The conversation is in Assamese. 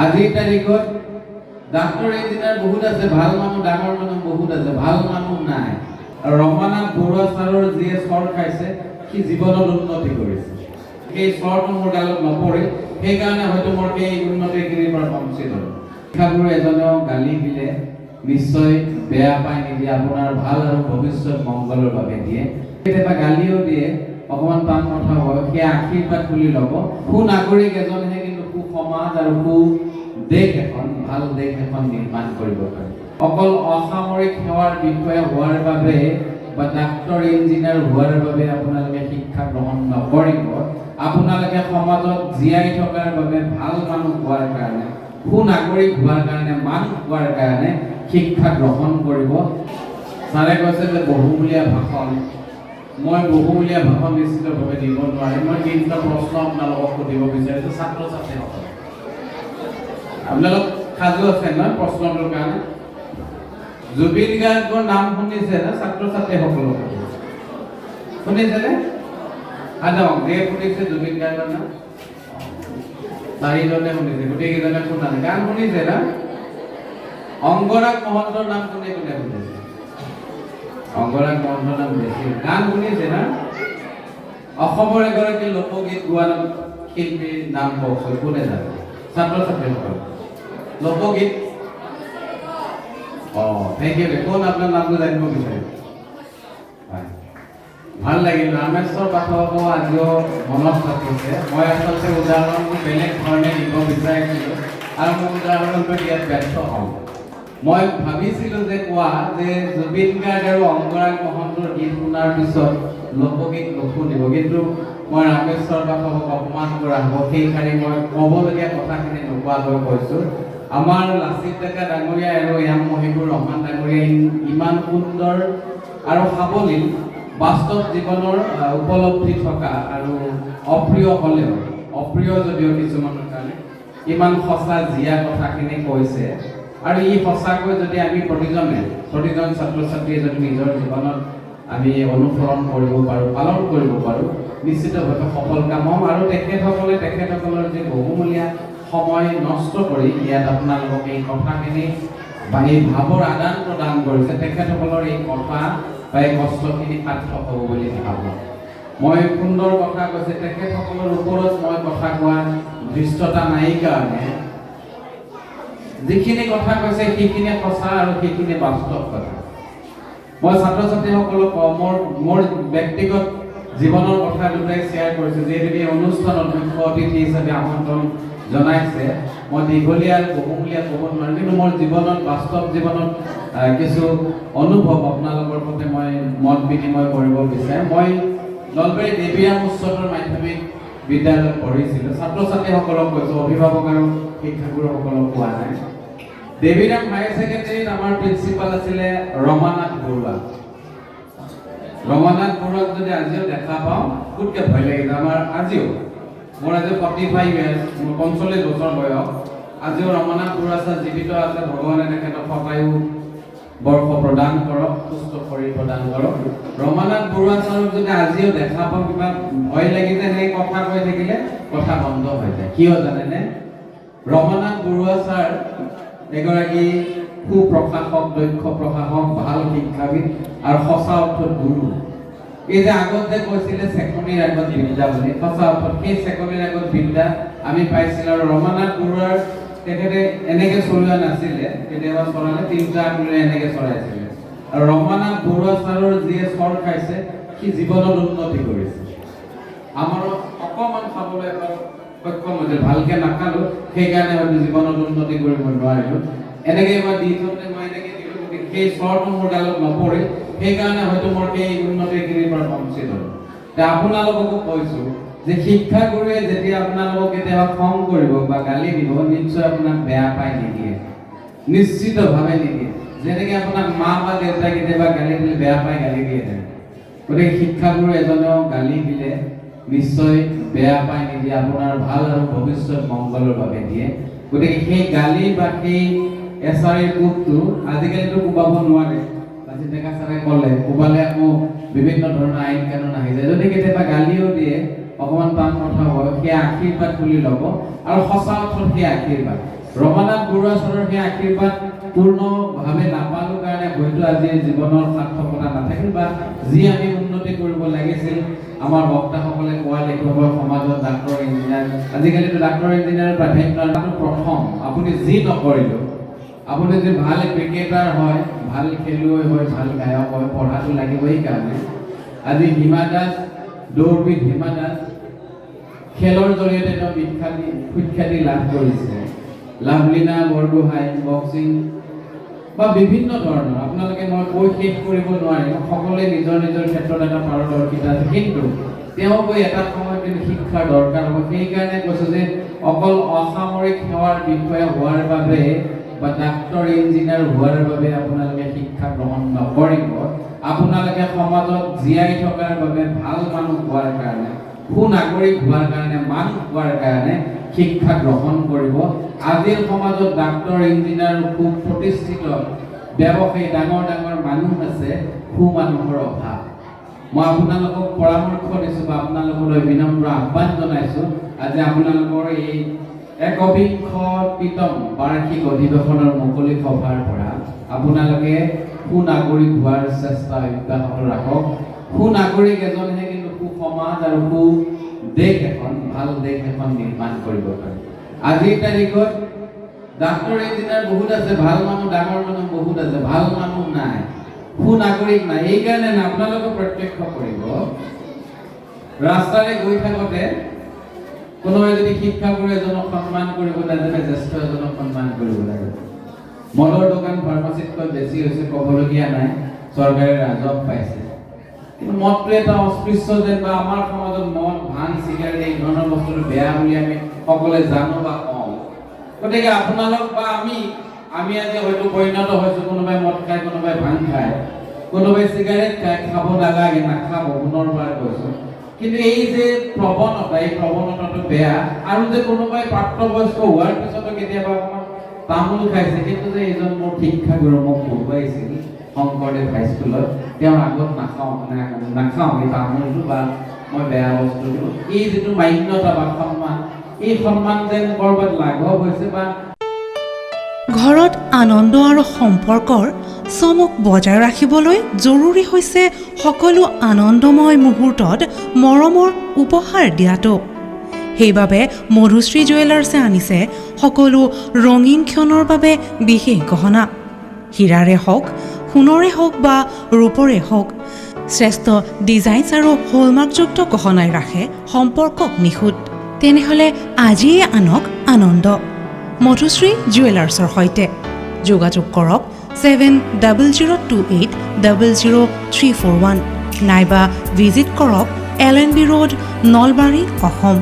আজিৰ তাৰিখত ডাক্তৰ ইঞ্জিনিয়াৰ বহুত আছে, ভাল মানুহ ডাঙৰ মানুহ বহুত আছে, ভাল মানুহ নাই। আৰু ৰমানাথ বৰুৱা ছাৰৰ যিয়ে চৰ খাইছে সি জীৱনত উন্নতি কৰিছে। সেই চৰটো মোৰ গালত নপৰে, সেইকাৰণে হয়তো মোৰ সেই উন্নতিখিনিৰ পৰা বঞ্চিত হ'ল। শিক্ষাগুৰু এজনেও গালি দিলে নিশ্চয় বেয়া পাই নিদিয়ে, আপোনাৰ ভাল আৰু ভৱিষ্যত মংগলৰ বাবে দিয়ে। কেতিয়াবা গালিও দিয়ে, অকণমান টান কথা হয়, সেই আশীৰ্বাদ তুলি ল'ব। সুনাগৰিক এজনেহে কিন্তু সুসমাজ আৰু দেশ এখন, ভাল দেশ এখন নিৰ্মাণ কৰিব পাৰে। অকল অসামৰিক সেৱাৰ বিষয়ে হোৱাৰ বাবে বা ডাক্তৰ ইঞ্জিনিয়াৰ হোৱাৰ বাবে আপোনালোকে শিক্ষা গ্ৰহণ নকৰিব। আপোনালোকে সমাজত জীয়াই থকাৰ বাবে ভাল মানুহ হোৱাৰ কাৰণে, সুনাগৰিক হোৱাৰ কাৰণে, মানুহ হোৱাৰ কাৰণে শিক্ষা গ্ৰহণ কৰিব। ছাৰে কৈছে যে বহুমূলীয়া ভাষণ, মই বহুমূলীয়া ভাষণ নিশ্চিতভাৱে দিব নোৱাৰিম। মই তিনিটা প্ৰশ্ন আপোনালোকক সুধিব বিচাৰিছোঁ, ছাত্ৰ ছাত্ৰীসকল। আপোনালোক সাজু আছে নহয় প্ৰশ্নটোৰ কাৰণে? জুবিন গাৰ্গৰ নাম শুনিছে না ছাত্ৰ ছাত্ৰীসকলক? শুনিছেনে? যে শুনিছে জুবিন গাৰ্গৰ নাম? চাৰিজনে শুনিছে, গোটেইকেইজনে শুনা নাই। গান শুনিছে না? অংগৰাগ মহন্তৰ নাম কোনে কোনে শুনিছে? অংগৰাগ মহন্তৰ নাম বেছি। গান শুনিছে না? অসমৰ এগৰাকী লোকগীত গোৱা শিল্পীৰ নাম কওকচোন, কোনে জানে? ছাত্ৰ ছাত্ৰীসকল লোকগীত। Thank you. কোন আপোনাৰ নামটো জানিব বিচাৰিম? ভাল লাগিল। ৰামেশ্বৰ পাঠকো আজিও মনত থাকিছে। মই আচলতে উদাহৰণটো বেলেগ ধৰণে দিব বিচাৰিছিলোঁ আৰু মই উদাহৰণটো দিয়াত ব্যৰ্থ হ'ম। মই ভাবিছিলোঁ যে কোৱা যে জুবিন গাৰ্গ আৰু অংগৰাগ মহন্তৰ গীত শুনাৰ পিছত লোকগীত নুশুনিব, কিন্তু মই ৰামেশ্বৰ পাঠকক অপমান কৰা হ'ব, সেইকাৰণে মই ক'বলগীয়া কথাখিনি নোকোৱাকৈ কৈছোঁ। আমাৰ লাচিত ডেকা ডাঙৰীয়া আৰু এম মহিবুৰ ৰহমান ডাঙৰীয়া ইমান সুন্দৰ আৰু সাৱলীল বাস্তৱ জীৱনৰ উপলব্ধি থকা আৰু অপ্ৰিয় হ'লেও, অপ্ৰিয় যদিও কিছুমানৰ কাৰণে, ইমান সঁচা জীয়া কথাখিনি কৈছে। আৰু ই সঁচাকৈ যদি আমি প্ৰতিজন ছাত্ৰ ছাত্ৰীয়ে যদি নিজৰ জীৱনত আমি অনুসৰণ কৰিব পাৰোঁ, পালন কৰিব পাৰোঁ, নিশ্চিতভাৱে সফল কাম হ'ম। আৰু তেখেতসকলৰ যি বহুমূলীয়া সময় নষ্ট কৰি ইয়াত আপোনালোকক এই কথাখিনি বা এই ভাৱৰ আদান প্ৰদান কৰিছে, তেখেতসকলৰ এই কথা বা এই কষ্টখিনি সাৰ্থক হ'ব বুলি ভাবোঁ। মই সুন্দৰ কথা কৈছে, তেখেতসকলৰ ওপৰত মই কথা কোৱা ধৃষ্টতা নাই কাৰণে যিখিনি কথা কৈছে সেইখিনি সঁচা আৰু সেইখিনি বাস্তৱ কথা। মই ছাত্ৰ ছাত্ৰীসকলক মোৰ ব্যক্তিগত জীৱনৰ কথা দুটাই শ্বেয়াৰ কৰিছোঁ। যিহেতু এই অনুষ্ঠানত মুখ্য অতিথি হিচাপে আমন্ত্ৰণ জনাইছে, মই দীঘলীয়া আৰু বহুমূলীয়া ক'ব নোৱাৰিম, কিন্তু মোৰ জীৱনত, বাস্তৱ জীৱনত কিছু অনুভৱ আপোনালোকৰ সৈতে মই মত বিনিময় কৰিব বিচাৰিম। মই নলবাৰী দেৱীৰাম উচ্চতৰ মাধ্যমিক বিদ্যালয়ত পঢ়িছিলোঁ। ছাত্ৰ ছাত্ৰীসকলক কৈছোঁ, অভিভাৱক আৰু শিক্ষাগুৰুসকলক কোৱা নাই। দেৱীৰাম হায়াৰ ছেকেণ্ডেৰীত আমাৰ প্ৰিন্সিপাল আছিলে ৰমানাথ বৰুৱা। ৰমানাথ বৰুৱাক যদি আজিও দেখা পাওঁ খুবকে ভয় লাগিছে আমাৰ। আজিও মোৰ 45 ইয়াৰ্ছ, মোৰ 45 বছৰ বয়স। আজিও ৰমানাথ বৰুৱা ছাৰ জীৱিত আছে। ভগৱানে তেখেতক শতায়ু বৰ্ষ প্ৰদান কৰক, সুস্থ শৰীৰ প্ৰদান কৰক। ৰমানাথ বৰুৱা ছাৰক যদি আজিও দেখা পাওঁ কিবা ভয় লাগি যায়। সেই কথা কৈ থাকিলে কথা বন্ধ হৈ যায়। কিয় জানেনে? ৰমানাথ বৰুৱা ছাৰ এগৰাকী সুপ্ৰশাসক, দক্ষ প্ৰশাসক, ভাল শিক্ষাবিদ আৰু সঁচা অৰ্থত গুৰু। এই যে আগত যে কৈছিলে চেকনিৰ আগত বিদ্যা বুলি, সঁচা অৰ্থত সেই চেকনিৰ আগত বিদ্যা আমি পাইছিলোঁ। আৰু ৰমানাথ বৰুৱাৰ তেখেতে এনেকৈ চলোৱা নাছিলে, কেতিয়াবা চলালে তিনিটা আঙুলিৰে এনেকৈ চলাইছিলে। আৰু ৰমানাথ বৰুৱা ছাৰৰ যিয়ে চৰ খাইছে সি জীৱনত উন্নতি কৰিছে। আমাৰো অকণমান খাবলৈ সক্ষম হৈছে, ভালকৈ নাখালোঁ, সেইকাৰণে হয়তো জীৱনত উন্নতি কৰিব নোৱাৰিলোঁ। এনেকৈ এবাৰ দি থওঁতে মই এনেকৈ দিলোঁ, সেই চৰটো মোৰ গালত নপৰে, সেইকাৰণে হয়তো মোৰ সেই উন্নতিখিনিৰ পৰা বঞ্চিত হ'ল। আপোনালোককো কৈছোঁ যে শিক্ষাগুৰুৱে যেতিয়া আপোনালোকক কেতিয়াবা খং কৰিব বা গালি দিব, নিশ্চয় আপোনাক বেয়া পাই নিদিয়ে, নিশ্চিতভাৱে নিদিয়ে। যেনেকৈ আপোনাক মা বা দেউতাই কেতিয়াবা গালি দিলে বেয়া পাই গালি দিয়ে থাকে, গতিকে শিক্ষাগুৰু এজনেও গালি দিলে নিশ্চয় বেয়া পাই নিদিয়ে, আপোনাৰ ভাল আৰু ভৱিষ্যত মংগলৰ বাবে দিয়ে। গতিকে সেই গালি বা সেই এচাৰিৰ কোবটো আজিকালিতো কোবাব নোৱাৰে। লাচিত ডেকা ছাৰে ক'লে কোবালে আকৌ বিভিন্ন ধৰণৰ আইন কানুন আহি যায়। যদি কেতিয়াবা গালিও দিয়ে, অকণমান টান কথা হয়, সেই আশীৰ্বাদ তুলি ল'ব আৰু সঁচা অৰ্থত সেই আশীৰ্বাদ। ৰমানাথ বৰুৱা ছাৰৰ সেই আশীৰ্বাদ পূৰ্ণভাৱে নাপালো কাৰণে হয়তো আজি জীৱনৰ সাৰ্থকতা নাথাকিল বা যি আমি উন্নতি কৰিব লাগিছিল আমাৰ বক্তাসকলে কোৱা লেখকৰ সমাজত ডাক্তৰ ইঞ্জিনিয়াৰ আজিকালিতো ডাক্তৰ ইঞ্জিনিয়াৰ প্ৰাধান্য প্ৰথম আপুনি যি নকৰিলেও আপুনি যদি ভাল ক্ৰিকেটাৰ হয় ভাল খেলুৱৈ হয় ভাল গায়ক হয় পঢ়াটো লাগিবই কাৰণে আজি হিমা দাস দৌৰবিদ হিমা দাস খেলৰ জৰিয়তে তেওঁ সুখ্যাতি লাভ কৰিছে লাভলীনা বৰগোহাঁই বক্সিং বা বিভিন্ন ধৰণৰ আপোনালোকে মই কৈ শেষ কৰিব নোৱাৰিম সকলোৱে নিজৰ নিজৰ ক্ষেত্ৰত এটা পাৰদৰ্শিতা আছে কিন্তু তেওঁ কৈ এটা সময়ত কিন্তু শিক্ষাৰ দৰকাৰ হ'ব সেইকাৰণে কৈছোঁ যে অকল অসামৰিক সেৱাৰ বিষয়ে হোৱাৰ বাবে বা ডাক্তৰ ইঞ্জিনিয়াৰ হোৱাৰ বাবে আপোনালোকে শিক্ষা গ্ৰহণ নকৰিব আপোনালোকে সমাজত জীয়াই থকাৰ বাবে ভাল মানুহ হোৱাৰ কাৰণে সুনাগৰিক হোৱাৰ কাৰণে মানুহ হোৱাৰ কাৰণে শিক্ষা গ্ৰহণ কৰিব আজিৰ সমাজত ডাক্তৰ ইঞ্জিনিয়াৰ সুপ্ৰতিষ্ঠিত ব্যৱসায়ী ডাঙৰ ডাঙৰ মানুহ আছে সুমানুহৰ অভাৱ মই আপোনালোকক পৰামৰ্শ দিছোঁ বা আপোনালোকলৈ বিনম্ৰ আহ্বান জনাইছোঁ আজি আপোনালোকৰ এই একবিংশতিতম বাৰ্ষিক অধিৱেশনৰ মুকলি সভাৰ পৰা আপোনালোকে সুনাগৰিক হোৱাৰ চেষ্টা অব্যাহত ৰাখক সুনাগৰিক এজনহে কিন্তু সুসমাজ আৰু সু দেশ এখন ভাল দেশ এখন নিৰ্মাণ কৰিব পাৰে আজিৰ তাৰিখত ডাক্তৰ ইঞ্জিনিয়াৰ বহুত আছে ভাল মানুহ ডাঙৰ মানুহ বহুত আছে ভাল মানুহ নাই সুনাগৰিক নাই এইকাৰণে আপোনালোকে প্ৰত্যক্ষ কৰিব ৰাস্তাৰে গৈ থাকোঁতে কোনোবাই যদি শিক্ষাগুৰু এজনক সন্মান কৰিব নাজানে জ্যেষ্ঠ এজনক সন্মান কৰিব লাগে মদৰ দোকান ফাৰ্মাচীতকৈ বেছি হৈছে ক'বলগীয়া নাই চৰকাৰে ৰাজহ পাইছে কিন্তু মদটো এটা অস্পৃশ্য যেন বা আমাৰ সমাজত মদ ভাং চিগাৰেট এই ধৰণৰ বস্তুটো বেয়া বুলি আমি সকলোৱে জানো বা কওঁ গতিকে আপোনালোক বা আমি আজি হয়তো পৰিণত হৈছোঁ কোনোবাই মদ খায় কোনোবাই ভাং খায় কোনোবাই চিগাৰেট খায় খাব নালাগে নাখাব পুনৰবাৰ কৈছোঁ কিন্তু এই যে প্ৰৱণতা এই প্ৰৱণতাটো বেয়া আৰু যে কোনোবাই প্ৰাপ্তবয়স্ক হোৱাৰ পিছতো কেতিয়াবা অকণমান তামোল খাইছে কিন্তু যে এইজন মোৰ শিক্ষাগুৰু মোক পঢ়ুৱাইছিল শংকৰদেৱ হাইস্কুলত তেওঁৰ আগত নাখাওঁ এই তামোলটো বা মই বেয়া বস্তুটো এই যিটো মান্যতা বা সন্মান এই সন্মান যেন ক'ৰবাত লাঘৱ হৈছে বা ঘৰত আনন্দ আৰু সম্পৰ্কৰ চমক বজাই ৰাখিবলৈ জৰুৰী হৈছে সকলো আনন্দময় মুহূৰ্তত মৰমৰ উপহাৰ দিয়াটো সেইবাবে মধুশ্ৰী জুৱেলাৰ্ছে আনিছে সকলো ৰঙীন ক্ষণৰ বাবে বিশেষ গহনা হীৰাৰে হওক সোণৰে হওক বা ৰূপৰে হওক শ্ৰেষ্ঠ ডিজাইনছ আৰু হলমাৰ্কযুক্ত গহনাই ৰাখে সম্পৰ্কক নিখুঁত তেনেহ'লে আজিয়ে আনক আনন্দ মধুশ্ৰী জুৱেলাৰ্ছৰ সৈতে যোগাযোগ কৰক 7002800341 নাইবা ভিজিট কৰক LNB ৰোড নলবাৰী অসম